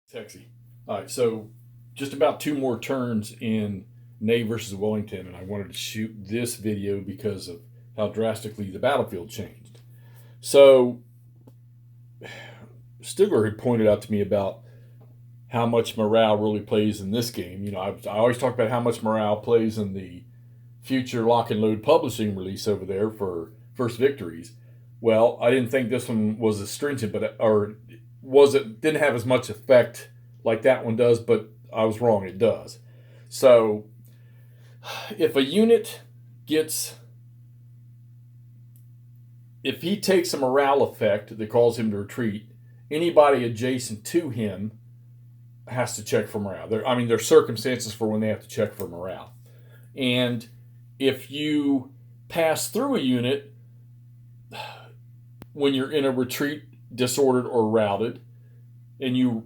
Sexy. All right, so just about two more turns in Ney versus Wellington, and I wanted to shoot this video because of how drastically the battlefield changed. So Stigler had pointed out to me about how much morale really plays in this game. I always talk about how much morale plays in the future Lock and Load publishing release over there for First Victories. Well, I didn't think this one was as stringent, didn't have as much effect like that one does, but I was wrong. It does. So if a unit gets, if he takes a morale effect that calls him to retreat, anybody adjacent to him has to check for morale. There's circumstances for when they have to check for morale. And if you pass through a unit when you're in a retreat, disordered, or routed, and you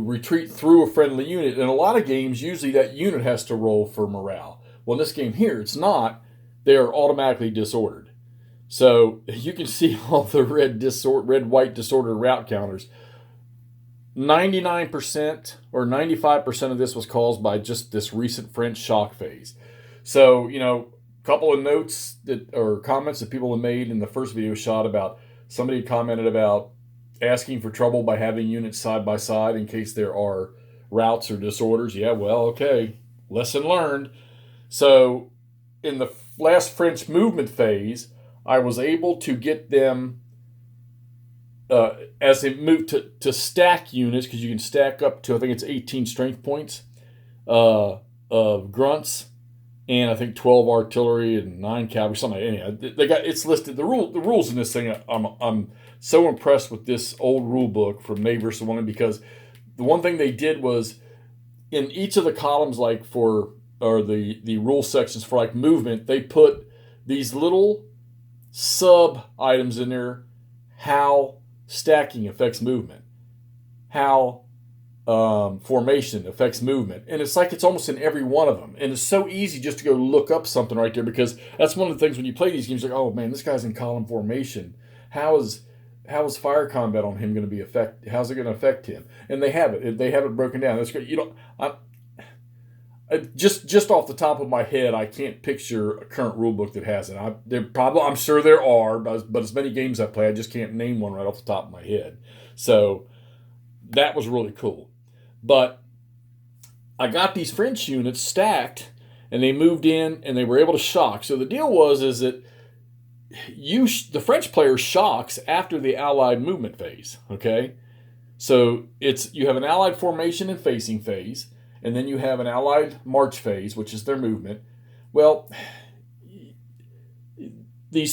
retreat through a friendly unit, in a lot of games, usually that unit has to roll for morale. Well, in this game here, it's not. They are automatically disordered. So you can see all the red-white disordered route counters. 99% or 95% of this was caused by just this recent French shock phase. So, a couple of notes or comments that people have made in the first video shot about, somebody commented about asking for trouble by having units side by side in case there are routes or disorders. Yeah, well, okay. Lesson learned. So in the last French movement phase, I was able to get them as they move to stack units, because you can stack up to, I think it's 18 strength points of grunts, and I think 12 artillery and 9 cavalry, something. Anyhow, it's listed. The rules in this thing. I'm so impressed with this old rule book from Ney versus Wellington, because the one thing they did was in each of the columns, the rule sections for like movement, they put these little sub items in there. How stacking affects movement, how formation affects movement, and it's like it's almost in every one of them. And it's so easy just to go look up something right there, because that's one of the things when you play these games, like, oh man, this guy's in column formation. How is fire combat on him going to be how's it going to affect him? And they have it broken down. That's great. Just off the top of my head, I can't picture a current rule book that has it. I'm sure there are, but as many games I play, I just can't name one right off the top of my head. So that was really cool. But I got these French units stacked, and they moved in, and they were able to shock. So the deal is that the French player shocks after the Allied movement phase. Okay, so you have an Allied formation and facing phase. And then you have an Allied march phase, which is their movement. Well,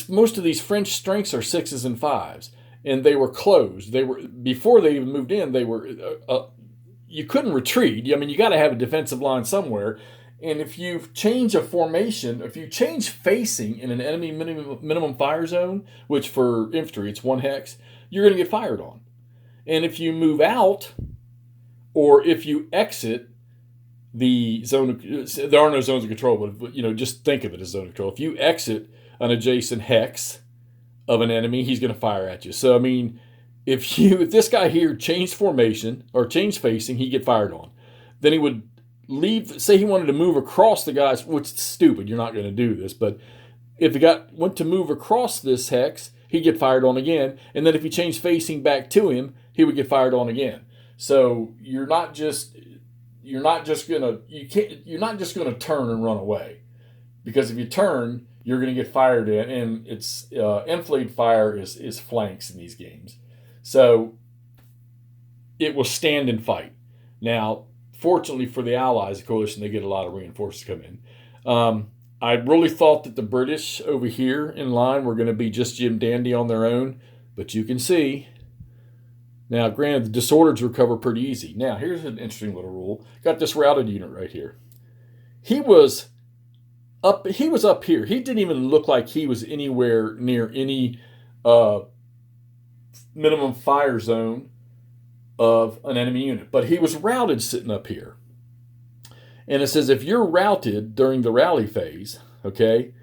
most of these French strengths are 6s and 5s, and they were closed. Before they even moved in. You couldn't retreat. You got to have a defensive line somewhere. And if you change a formation, if you change facing in an enemy minimum fire zone, which for infantry it's 1 hex, you're going to get fired on. And if you move out, or if you exit the zone, there are no zones of control, but just think of it as zone of control. If you exit an adjacent hex of an enemy, he's going to fire at you. So if this guy here changed formation or changed facing, he'd get fired on. Then he would leave. Say he wanted to move across the guys, which is stupid. You're not going to do this, but if the guy went to move across this hex, he'd get fired on again. And then if he changed facing back to him, he would get fired on again. So you're not just gonna turn and run away, because if you turn, you're gonna get fired in, and it's enfilade fire is flanks in these games. So it will stand and fight. Now, fortunately for the Allies, the coalition, they get a lot of reinforcements come in. I really thought that the British over here in line were going to be just Jim Dandy on their own, but you can see. Now, granted, the disorders recover pretty easy. Now, here's an interesting little rule. Got this routed unit right here. He was up here. He didn't even look like he was anywhere near any minimum fire zone of an enemy unit, but he was routed sitting up here. And it says if you're routed during the rally phase, okay,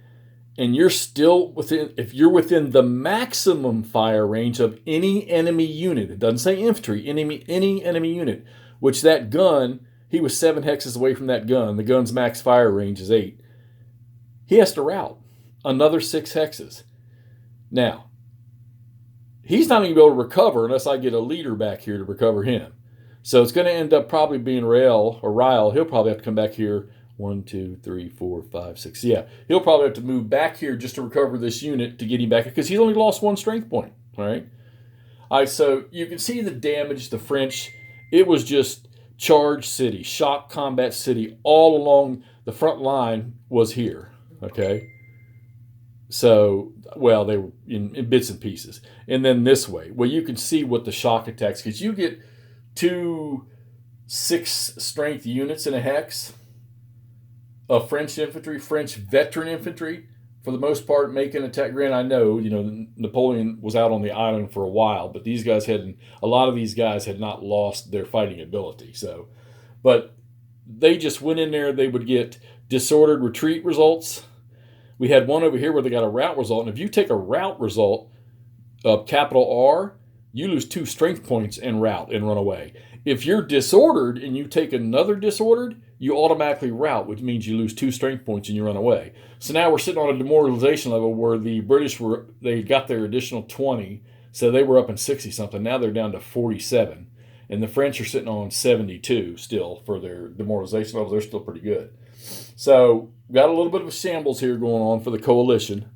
and you're still if you're within the maximum fire range of any enemy unit, it doesn't say infantry, any enemy unit which that gun, he was 7 hexes away from that gun. The gun's max fire range is 8. He has to route another 6 hexes. Now, he's not going to be able to recover unless I get a leader back here to recover him. So it's going to end up probably being Ryle. He'll probably have to come back here. 1, 2, 3, 4, 5, 6. Yeah, he'll probably have to move back here just to recover this unit to get him back, because he's only lost 1 strength point. All right. All right, so you can see the damage. The French, it was just charge city, shock combat city, all along the front line was here. Okay. So, well, they were in bits and pieces. And then this way, well, you can see what the shock attacks, because you get 2 6 strength units in a hex of French infantry, French veteran infantry, for the most part, making an attack. Granted, I know, Napoleon was out on the island for a while, but these guys a lot of these guys had not lost their fighting ability. So, but they just went in there. They would get disordered retreat results. We had one over here where they got a rout result. And if you take a rout result of capital R, you lose 2 strength points and rout and run away. If you're disordered and you take another disordered, you automatically rout, which means you lose 2 strength points and you run away. So now we're sitting on a demoralization level where the British they got their additional 20, so they were up in 60-something. Now they're down to 47. And the French are sitting on 72 still for their demoralization levels. They're still pretty good. So got a little bit of a shambles here going on for the coalition.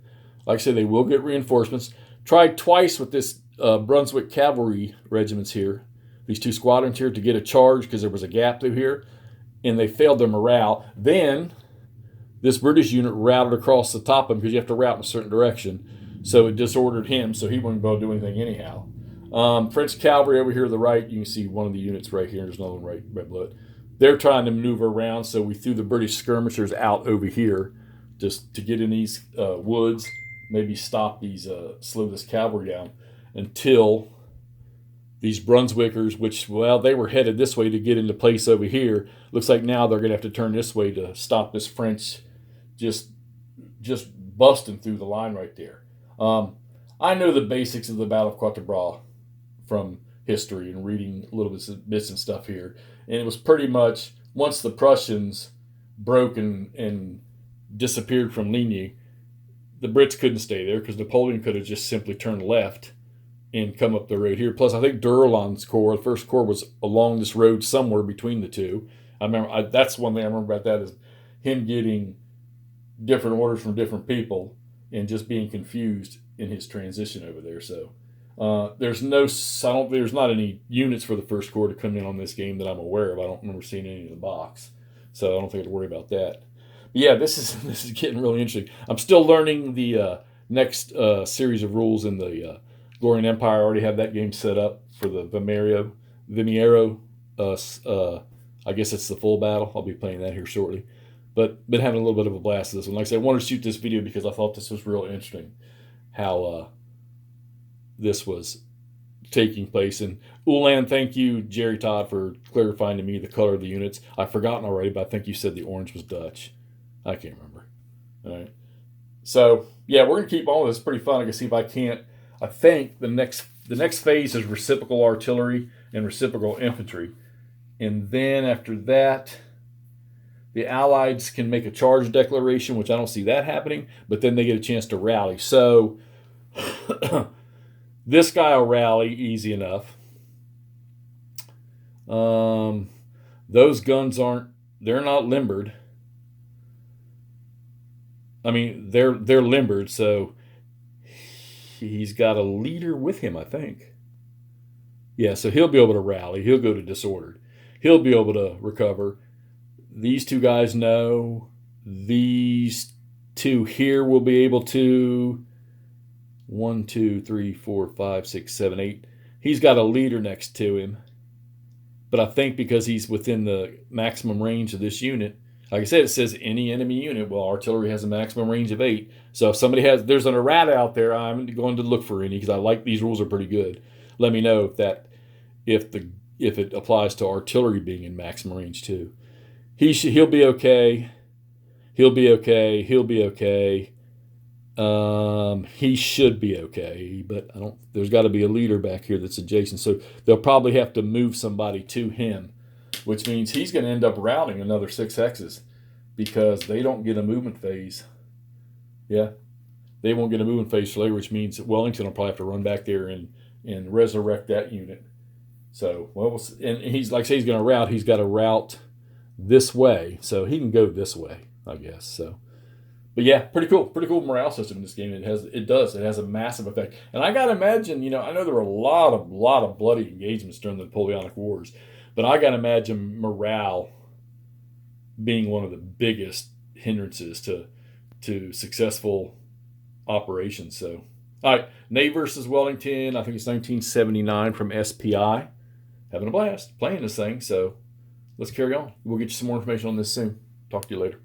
Like I said, they will get reinforcements. Tried twice with this Brunswick cavalry regiments here, these 2 squadrons here, to get a charge because there was a gap through here, and they failed their morale. Then this British unit routed across the top of him because you have to route in a certain direction. So it disordered him, so he wasn't able to do anything anyhow. French cavalry over here to the right, you can see one of the units right here. There's another one right below it. They're trying to maneuver around, so we threw the British skirmishers out over here just to get in these woods, maybe stop these, slow this cavalry down until these Brunswickers, which, well, they were headed this way to get into place over here. Looks like now they're going to have to turn this way to stop this French just busting through the line right there. I know the basics of the Battle of Quatre from history and reading a little bits and stuff here. And it was pretty much once the Prussians broke and disappeared from Ligny, the Brits couldn't stay there because Napoleon could have just simply turned left and come up the road here. Plus, I think d'Erlon's corps, the first corps, was along this road somewhere between the two. I remember that's one thing I remember about that is him getting different orders from different people and just being confused in his transition over there. So there's not any units for the first corps to come in on this game that I'm aware of. I don't remember seeing any in the box, so I don't think I have to worry about that. But yeah, this is getting really interesting. I'm still learning the next series of rules in the Glorian Empire. I already have that game set up for the Vimiero. I guess it's the full battle. I'll be playing that here shortly. But been having a little bit of a blast with this one. Like I said, I wanted to shoot this video because I thought this was real interesting, how this was taking place. And Ulan, thank you, Jerry Todd, for clarifying to me the color of the units. I've forgotten already, but I think you said the orange was Dutch. I can't remember. All right. So, yeah, we're going to keep on with this. It's pretty fun. I can see if I can't. I think the next phase is reciprocal artillery and reciprocal infantry. And then after that, the Allies can make a charge declaration, which I don't see that happening, but then they get a chance to rally. So this guy will rally easy enough. Those guns they're not limbered. I mean, they're limbered, so he's got a leader with him, I think. Yeah, so he'll be able to rally. He'll go to disordered. He'll be able to recover. These 2 guys know. These 2 here will be able to. 1, 2, 3, 4, 5, 6, 7, 8. He's got a leader next to him. But I think because he's within the maximum range of this unit, like I said, it says any enemy unit. Well, artillery has a maximum range of 8. So if there's an errata out there, I'm going to look for any because I like these rules are pretty good. Let me know if it applies to artillery being in maximum range too. He'll be okay. He'll be okay. He'll be okay. He should be okay, but there's got to be a leader back here that's adjacent. So they'll probably have to move somebody to him. which means he's going to end up routing another 6 hexes because they don't get a movement phase. Yeah, they won't get a movement phase later, which means Wellington will probably have to run back there and resurrect that unit. So, well, and he's like I say, he's going to route. He's got to route this way, so he can go this way, I guess. So, but yeah, pretty cool morale system in this game. It has a massive effect. And I gotta imagine, I know there were a lot of bloody engagements during the Napoleonic Wars, but I gotta imagine morale being one of the biggest hindrances to successful operations. So, all right, Ney versus Wellington. I think it's 1979 from SPI. Having a blast playing this thing. So let's carry on. We'll get you some more information on this soon. Talk to you later.